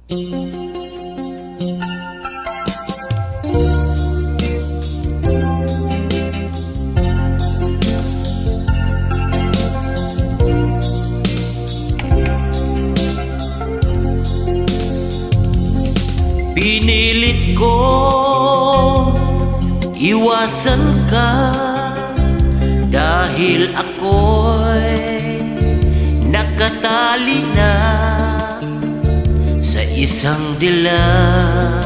Pinilit ko iwasan ka dahil ako'y nakatali na sa isang dilag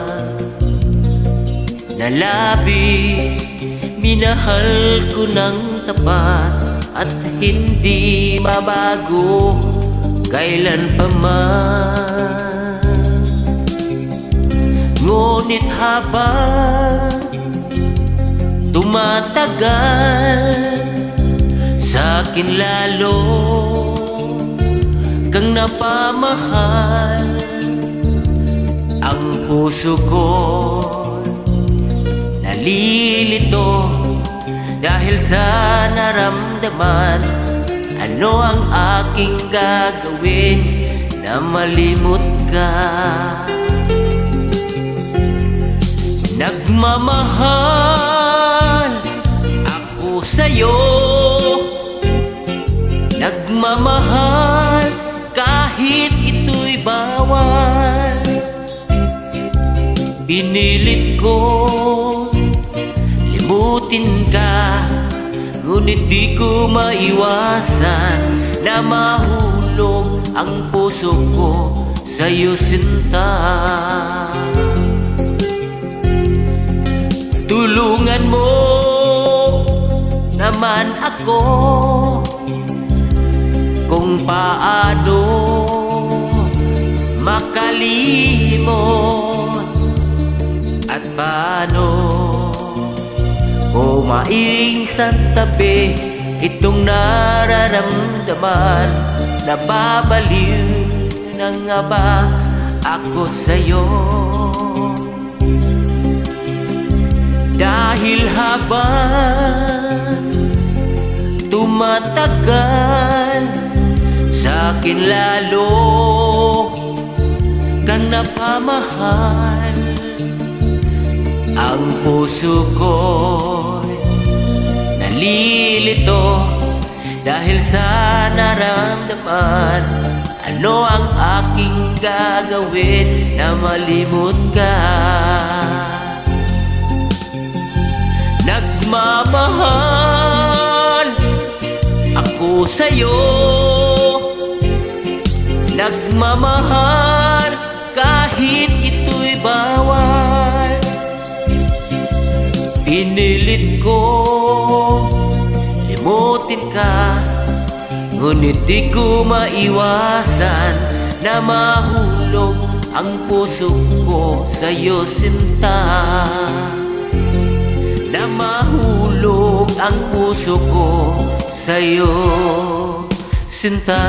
na labis minahal ko ng tapat at hindi mabago kailan pa man. Ngunit habang tumatagal, sa'kin lalo kang napamahal. Ang puso ko nalilito dahil sa naramdaman. Ano ang aking gagawin na malimot ka? Nagmamahal ako sa'yo, nagmamahal kahit ito'y bawal. Pinilit ko limutin ka, ngunit di ko maiwasan na mahulog ang puso ko sa'yo, sinta. Tulungan mo naman ako kung paano makalimot at paano ko maisantabi itong nararamdaman. Nababaliw na nga ba ako sa'yo? Dahil habang tumatagal, sa'kin lalo kang napamahal. Ang puso ko'y nalilito dahil sa naramdaman. Ano ang aking gagawin na malimot ka? Nagmamahal ako sa'yo, nagmamahal kahit ito'y bawal. Pinilit ko limutin ka, ngunit di ko maiwasan na mahulog ang puso ko sa'yo, sinta. Na mahulog ang puso ko sa'yo, sinta.